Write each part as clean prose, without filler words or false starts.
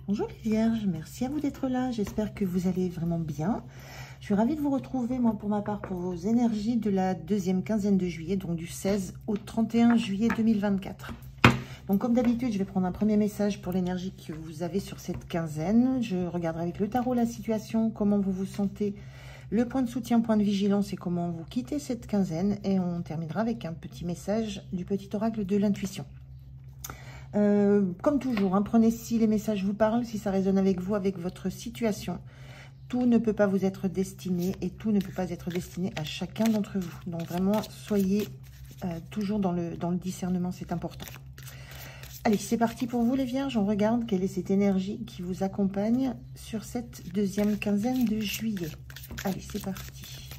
Bonjour les Vierges, merci à vous d'être là, j'espère que vous allez vraiment bien. Je suis ravie de vous retrouver, moi pour ma part, pour vos énergies de la deuxième quinzaine de juillet, donc du 16 au 31 juillet 2024. Donc comme d'habitude, je vais prendre un premier message pour l'énergie que vous avez sur cette quinzaine. Je regarderai avec le tarot la situation, comment vous vous sentez, le point de soutien, point de vigilance et comment vous quittez cette quinzaine. Et on terminera avec un petit message du petit oracle de l'intuition. Comme toujours, hein, prenez si les messages vous parlent, si ça résonne avec vous, avec votre situation. Tout ne peut pas vous être destiné et tout ne peut pas être destiné à chacun d'entre vous. Donc vraiment, soyez toujours dans le discernement, c'est important. Allez, c'est parti pour vous les Vierges. On regarde quelle est cette énergie qui vous accompagne sur cette deuxième quinzaine de juillet. Allez, c'est parti.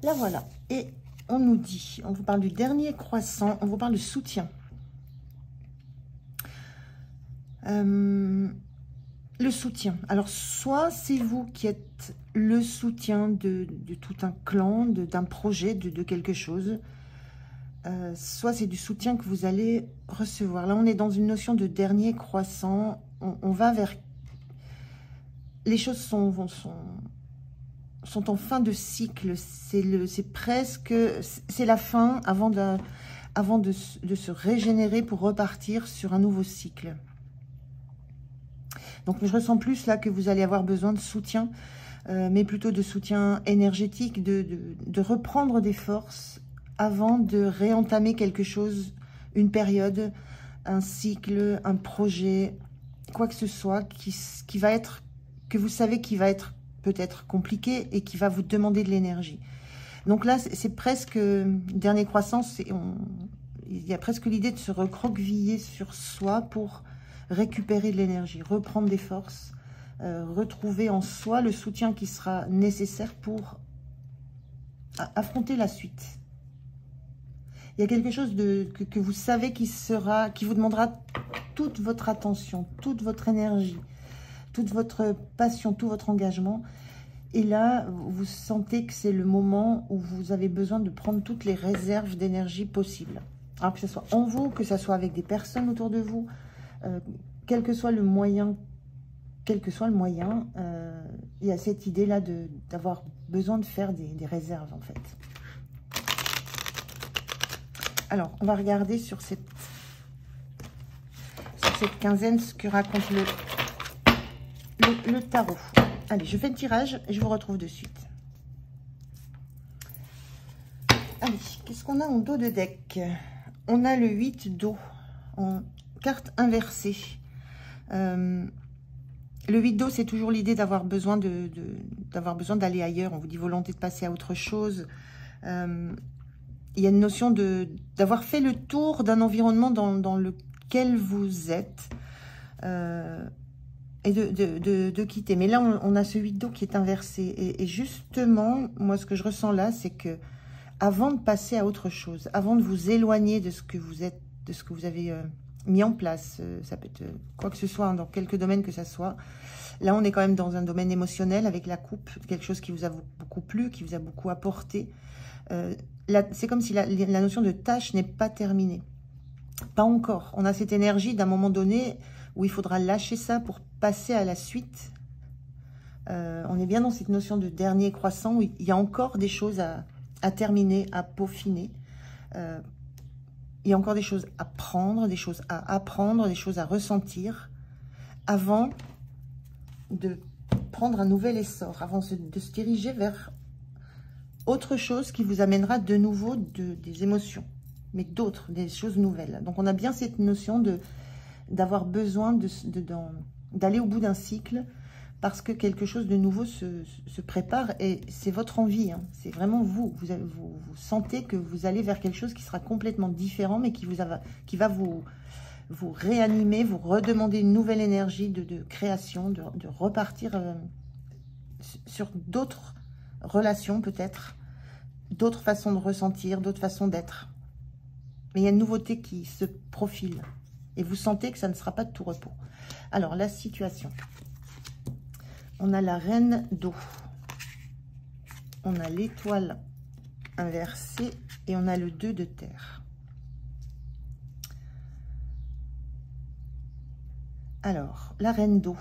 La voilà. Et on nous dit, on vous parle du dernier croissant, on vous parle de soutien. Le soutien. Alors, soit c'est vous qui êtes le soutien de tout un clan, d'un projet, de quelque chose. Soit c'est du soutien que vous allez recevoir. Là, on est dans une notion de dernier croissant. On va vers... Les choses sont en fin de cycle. C'est presque... C'est la fin avant de se régénérer pour repartir sur un nouveau cycle. Donc, je ressens plus là que vous allez avoir besoin de soutien, mais plutôt de soutien énergétique, de reprendre des forces avant de réentamer quelque chose, une période, un cycle, un projet, quoi que ce soit, qui va être, que vous savez qui va être peut-être compliqué et qui va vous demander de l'énergie. Donc là, c'est presque, dernier croissance, il y a presque l'idée de se recroqueviller sur soi pour récupérer de l'énergie, reprendre des forces, retrouver en soi le soutien qui sera nécessaire pour affronter la suite. Il y a quelque chose que vous savez qui vous demandera toute votre attention, toute votre énergie, toute votre passion, tout votre engagement. Et là, vous sentez que c'est le moment où vous avez besoin de prendre toutes les réserves d'énergie possibles. Alors que ce soit en vous, que ce soit avec des personnes autour de vous, quel que soit le moyen, il y a cette idée-là d'avoir besoin de faire des réserves, en fait. Alors, on va regarder sur cette quinzaine ce que raconte le tarot. Allez, je fais le tirage et je vous retrouve de suite. Allez, qu'est-ce qu'on a en dos de deck? On a le 8 d'eau en carte inversée. Le 8 d'eau, c'est toujours l'idée d'avoir besoin d'aller ailleurs. On vous dit volonté de passer à autre chose. Il y a une notion d'avoir fait le tour d'un environnement dans lequel vous êtes et de quitter. Mais là, on a ce 8 d'eau qui est inversé. Et justement, moi, ce que je ressens là, c'est que avant de passer à autre chose, avant de vous éloigner de ce que vous êtes, de ce que vous avez mis en place, ça peut être quoi que ce soit, hein, dans quelques domaines que ça soit. Là, on est quand même dans un domaine émotionnel avec la coupe, quelque chose qui vous a beaucoup plu, qui vous a beaucoup apporté. C'est comme si la notion de tâche n'est pas terminée. Pas encore. On a cette énergie d'un moment donné où il faudra lâcher ça pour passer à la suite. On est bien dans cette notion de dernier croissant où il y a encore des choses à terminer, à peaufiner. Il y a encore des choses à prendre, des choses à apprendre, des choses à ressentir avant de prendre un nouvel essor, avant de se diriger vers autre chose qui vous amènera de nouveau des émotions, mais d'autres, des choses nouvelles. Donc, on a bien cette notion d'avoir besoin d'aller au bout d'un cycle parce que quelque chose de nouveau se prépare et c'est votre envie. Hein. C'est vraiment vous. Vous sentez que vous allez vers quelque chose qui sera complètement différent, mais qui va vous réanimer, vous redemander une nouvelle énergie de création, de repartir sur d'autres relations peut-être, d'autres façons de ressentir, d'autres façons d'être. Mais il y a une nouveauté qui se profile. Et vous sentez que ça ne sera pas de tout repos. Alors, la situation. On a la reine d'eau. On a l'étoile inversée. Et on a le 2 de terre. Alors, la reine d'eau.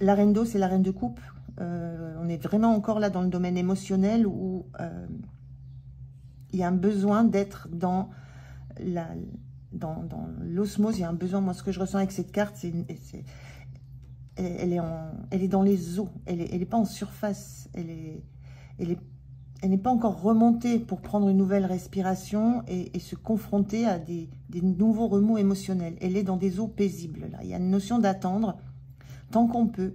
La reine d'eau, c'est la reine de coupe. On est vraiment encore là dans le domaine émotionnel où il y a un besoin d'être dans l'osmose. Il y a un besoin, moi ce que je ressens avec cette carte, elle est dans les eaux, elle n'est pas en surface, elle n'est pas encore remontée pour prendre une nouvelle respiration et se confronter à des nouveaux remous émotionnels. Elle est dans des eaux paisibles. Là. Il y a une notion d'attendre tant qu'on peut,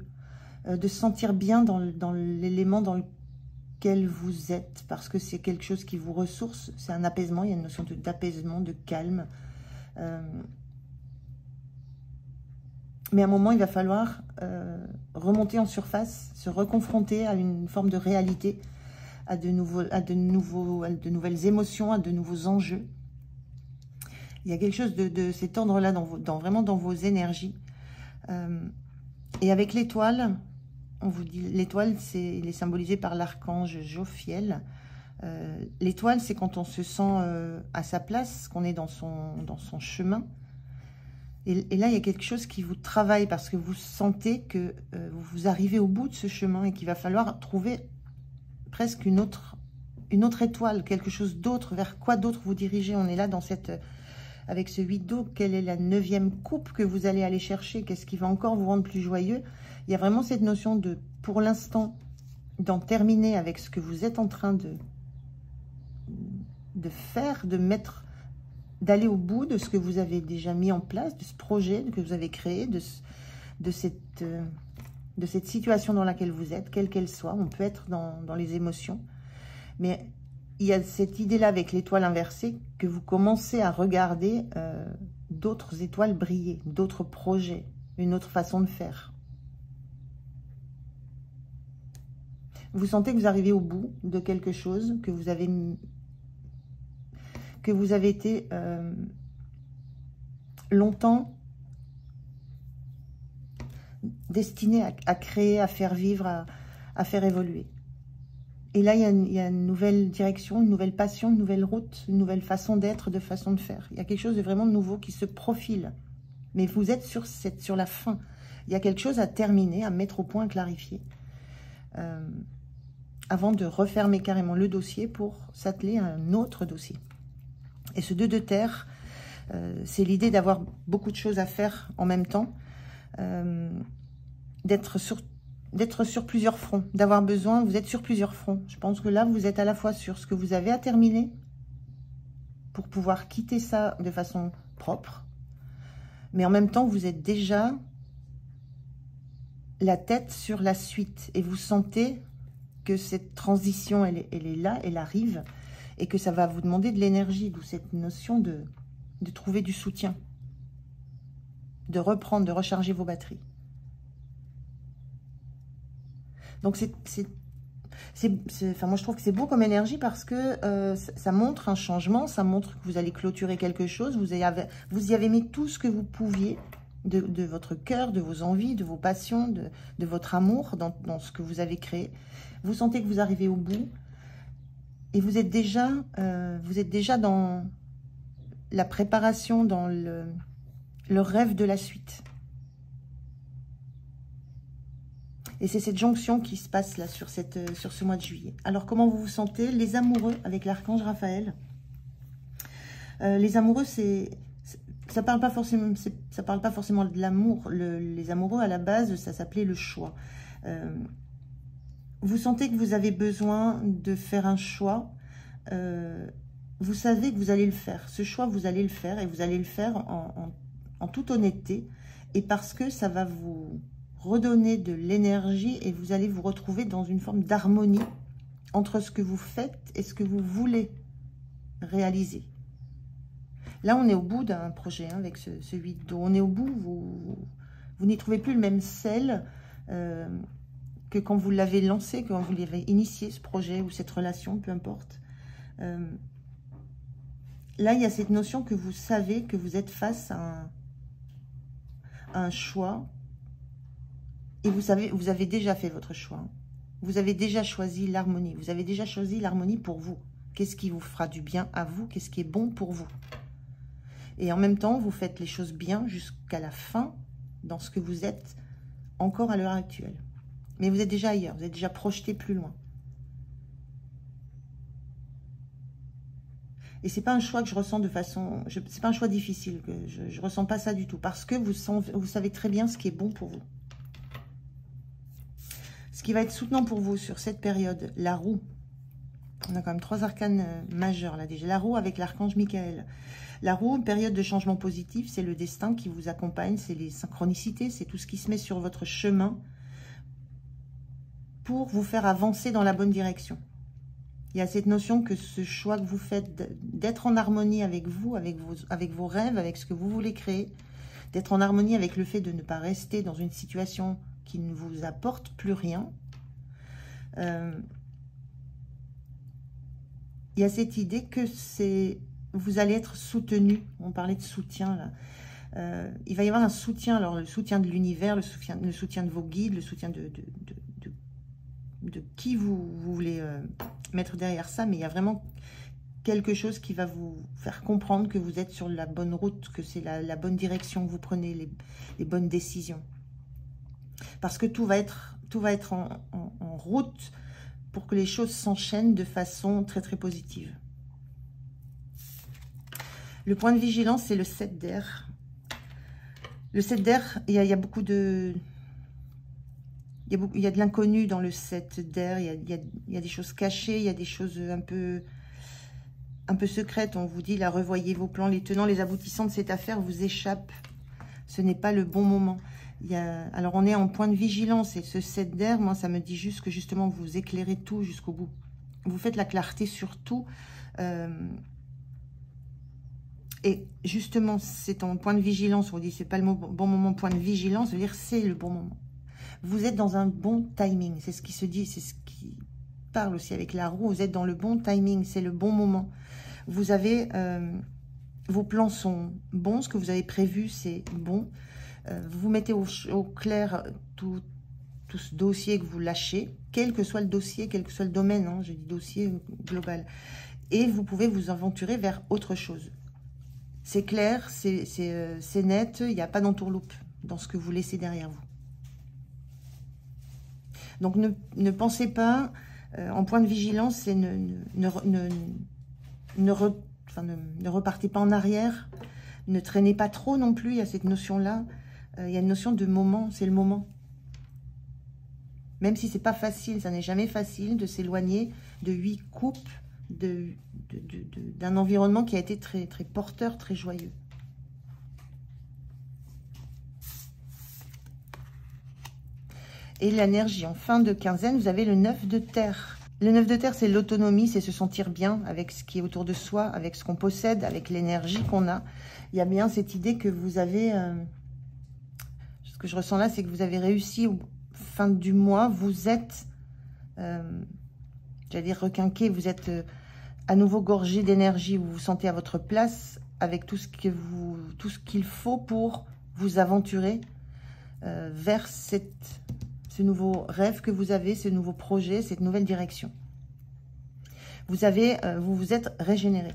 de se sentir bien dans l'élément dans lequel vous êtes, parce que c'est quelque chose qui vous ressource, c'est un apaisement, il y a une notion d'apaisement, de calme. Mais à un moment, il va falloir remonter en surface, se reconfronter à une forme de réalité, à de nouvelles émotions, à de nouveaux enjeux. Il y a quelque chose de cet ordre-là, vraiment dans vos énergies. Et avec l'étoile, on vous dit, l'étoile, il est symbolisé par l'archange Jophiel. L'étoile, c'est quand on se sent à sa place, qu'on est dans son chemin. Et là, il y a quelque chose qui vous travaille parce que vous sentez que vous arrivez au bout de ce chemin et qu'il va falloir trouver presque une autre étoile, quelque chose d'autre, vers quoi d'autre vous dirigez. On est là dans avec ce 8 d'eau, quelle est la 9e coupe que vous allez aller chercher? Qu'est-ce qui va encore vous rendre plus joyeux? Il y a vraiment cette notion de, pour l'instant, d'en terminer avec ce que vous êtes en train de faire, d'aller au bout de ce que vous avez déjà mis en place, de ce projet que vous avez créé, de cette situation dans laquelle vous êtes, quelle qu'elle soit. On peut être dans les émotions, mais il y a cette idée-là avec l'étoile inversée que vous commencez à regarder d'autres étoiles briller, d'autres projets, une autre façon de faire. Vous sentez que vous arrivez au bout de quelque chose, que vous avez été longtemps destiné à créer, à faire vivre, à faire évoluer. Et là, il y a une nouvelle direction, une nouvelle passion, une nouvelle route, une nouvelle façon d'être, de façon de faire. Il y a quelque chose de vraiment nouveau qui se profile. Mais vous êtes sur la fin. Il y a quelque chose à terminer, à mettre au point, à clarifier. Avant de refermer carrément le dossier pour s'atteler à un autre dossier. Et ce 2 de terre, c'est l'idée d'avoir beaucoup de choses à faire en même temps. D'être sur plusieurs fronts, d'avoir besoin, vous êtes sur plusieurs fronts. Je pense que là, vous êtes à la fois sur ce que vous avez à terminer pour pouvoir quitter ça de façon propre, mais en même temps, vous êtes déjà la tête sur la suite et vous sentez que cette transition, elle est là, elle arrive et que ça va vous demander de l'énergie, d'où cette notion de trouver du soutien, de reprendre, de recharger vos batteries. Donc, enfin, moi, je trouve que c'est beau comme énergie parce que ça montre un changement, ça montre que vous allez clôturer quelque chose. Vous y avez mis tout ce que vous pouviez de votre cœur, de vos envies, de vos passions, de votre amour dans ce que vous avez créé. Vous sentez que vous arrivez au bout et vous êtes déjà dans la préparation, dans le rêve de la suite. Et c'est cette jonction qui se passe là sur ce mois de juillet. Alors, comment vous vous sentez? Les amoureux avec l'archange Raphaël. Les amoureux, ça parle pas forcément de l'amour. Les amoureux, à la base, ça s'appelait le choix. Vous sentez que vous avez besoin de faire un choix. Vous savez que vous allez le faire. Ce choix, vous allez le faire et vous allez le faire en toute honnêteté. Et parce que ça va vous redonner de l'énergie et vous allez vous retrouver dans une forme d'harmonie entre ce que vous faites et ce que vous voulez réaliser. Là, on est au bout d'un projet hein, avec ce 8 d'eau. On est au bout, vous n'y trouvez plus le même sel que quand vous l'avez lancé, quand vous l'avez initié, ce projet ou cette relation, peu importe. Là, il y a cette notion que vous savez que vous êtes face à un choix. Et vous savez, vous avez déjà fait votre choix. Vous avez déjà choisi l'harmonie. Vous avez déjà choisi l'harmonie pour vous. Qu'est-ce qui vous fera du bien à vous? Qu'est-ce qui est bon pour vous? Et en même temps, vous faites les choses bien jusqu'à la fin dans ce que vous êtes encore à l'heure actuelle. Mais vous êtes déjà ailleurs, vous êtes déjà projeté plus loin. Et c'est pas un choix que je ressens de façon... C'est pas un choix difficile, que je ressens pas ça du tout. Parce que vous savez très bien ce qui est bon pour vous. Ce qui va être soutenant pour vous sur cette période, la roue. On a quand même 3 arcanes majeurs là déjà. La roue avec l'archange Michael. La roue, une période de changement positif, c'est le destin qui vous accompagne, c'est les synchronicités, c'est tout ce qui se met sur votre chemin pour vous faire avancer dans la bonne direction. Il y a cette notion que ce choix que vous faites d'être en harmonie avec vous, avec vos rêves, avec ce que vous voulez créer, d'être en harmonie avec le fait de ne pas rester dans une situation qui ne vous apporte plus rien. Il y a cette idée que vous allez être soutenu. On parlait de soutien là. Il va y avoir un soutien, alors le soutien de l'univers, le soutien de vos guides, le soutien de qui vous voulez mettre derrière ça, mais il y a vraiment quelque chose qui va vous faire comprendre que vous êtes sur la bonne route, que c'est la bonne direction, que vous prenez les bonnes décisions. Parce que tout va être en route pour que les choses s'enchaînent de façon très très positive. Le point de vigilance, c'est le 7 d'air. Le 7 d'air, il y a beaucoup de... Il y a de l'inconnu dans le 7 d'air, il y a des choses cachées, il y a des choses un peu secrètes. On vous dit, là, revoyez vos plans, les tenants, les aboutissants de cette affaire vous échappent. Ce n'est pas le bon moment. Alors, on est en point de vigilance, et ce 7 d'air, moi, ça me dit juste que, justement, vous éclairez tout jusqu'au bout. Vous faites la clarté sur tout. Et justement, c'est en point de vigilance. On vous dit, c'est pas le bon moment, point de vigilance, ça veut dire c'est le bon moment. Vous êtes dans un bon timing, c'est ce qui se dit, c'est ce qui parle aussi avec la roue. Vous êtes dans le bon timing, c'est le bon moment. Vous avez, vos plans sont bons, ce que vous avez prévu, c'est bon. Vous mettez au clair tout ce dossier que vous lâchez, quel que soit le dossier, quel que soit le domaine, hein, je dis dossier global. Et vous pouvez vous aventurer vers autre chose. C'est clair, c'est net, il n'y a pas d'entourloupe dans ce que vous laissez derrière vous. Donc, ne pensez pas, en point de vigilance, c'est ne repartez pas en arrière, ne traînez pas trop non plus, il y a cette notion-là. Il y a une notion de moment, c'est le moment. Même si c'est pas facile, ça n'est jamais facile de s'éloigner de 8 coupes, d'un environnement qui a été très, très porteur, très joyeux. Et l'énergie, en fin de quinzaine, vous avez le 9 de terre. Le 9 de terre, c'est l'autonomie, c'est se sentir bien avec ce qui est autour de soi, avec ce qu'on possède, avec l'énergie qu'on a. Il y a bien cette idée que vous avez... ce que je ressens là, c'est que vous avez réussi, fin du mois, vous êtes, j'allais dire requinqué, vous êtes à nouveau gorgé d'énergie, vous vous sentez à votre place, avec tout ce qu'il faut pour vous aventurer vers ce nouveau rêve que vous avez, ce nouveau projet, cette nouvelle direction. Vous vous êtes régénéré.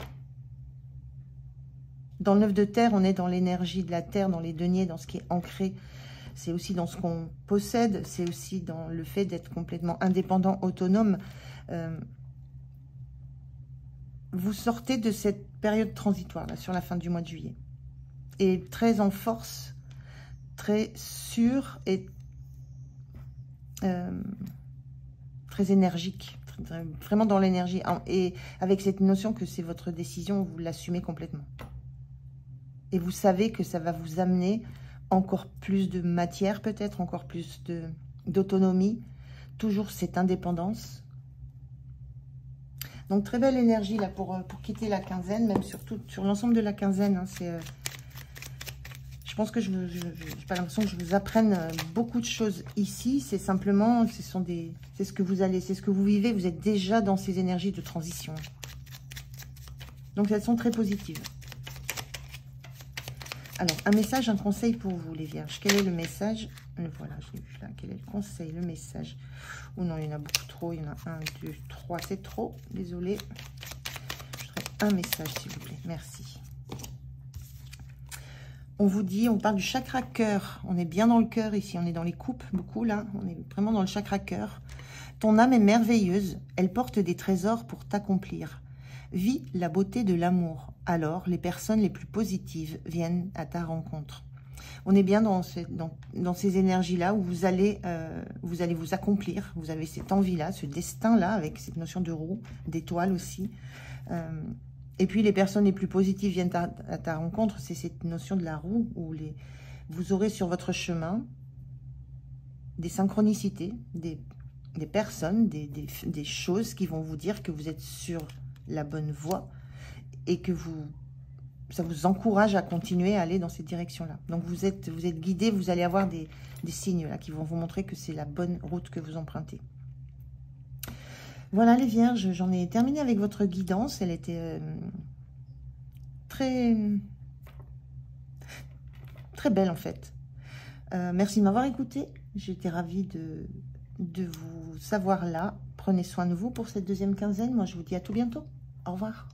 Dans le 9 de terre, on est dans l'énergie de la terre, dans les deniers, dans ce qui est ancré. C'est aussi dans ce qu'on possède, c'est aussi dans le fait d'être complètement indépendant, autonome. Vous sortez de cette période transitoire, là, sur la fin du mois de juillet. Et très en force, très sûr et très énergique, vraiment dans l'énergie, et avec cette notion que c'est votre décision, vous l'assumez complètement. Et vous savez que ça va vous amener encore plus de matière, peut-être, encore plus d'autonomie, toujours cette indépendance. Donc, très belle énergie là pour quitter la quinzaine, même surtout sur l'ensemble de la quinzaine. Hein, je pense que je n'ai pas l'impression que je vous apprenne beaucoup de choses ici. C'est simplement, c'est ce que c'est ce que vous vivez. Vous êtes déjà dans ces énergies de transition. Donc, elles sont très positives. Alors, un message, un conseil pour vous, les vierges. Quel est le message? Voilà, je l'ai vu là. Quel est le conseil, le message? Oh non, il y en a beaucoup trop. Il y en a 1, 2, 3. C'est trop. Désolée. Je voudrais un message, s'il vous plaît. Merci. on vous dit, on parle du chakra cœur. On est bien dans le cœur ici, on est dans les coupes, beaucoup là. On est vraiment dans le chakra cœur. Ton âme est merveilleuse, elle porte des trésors pour t'accomplir. Vis la beauté de l'amour. Alors, les personnes les plus positives viennent à ta rencontre. On est bien dans ces énergies-là où vous allez vous accomplir. Vous avez cette envie-là, ce destin-là, avec cette notion de roue, d'étoile aussi. Et puis, les personnes les plus positives viennent à ta rencontre. C'est cette notion de la roue où vous aurez sur votre chemin des synchronicités, des personnes, des choses qui vont vous dire que vous êtes sur la bonne voie et que ça vous encourage à continuer à aller dans cette direction-là. Donc, vous êtes guidé, vous allez avoir des signes là qui vont vous montrer que c'est la bonne route que vous empruntez. Voilà les Vierges, j'en ai terminé avec votre guidance. Elle était très belle en fait. Merci de m'avoir écouté. J'étais ravie de vous savoir là. Prenez soin de vous pour cette deuxième quinzaine. Moi, je vous dis à tout bientôt. Au revoir.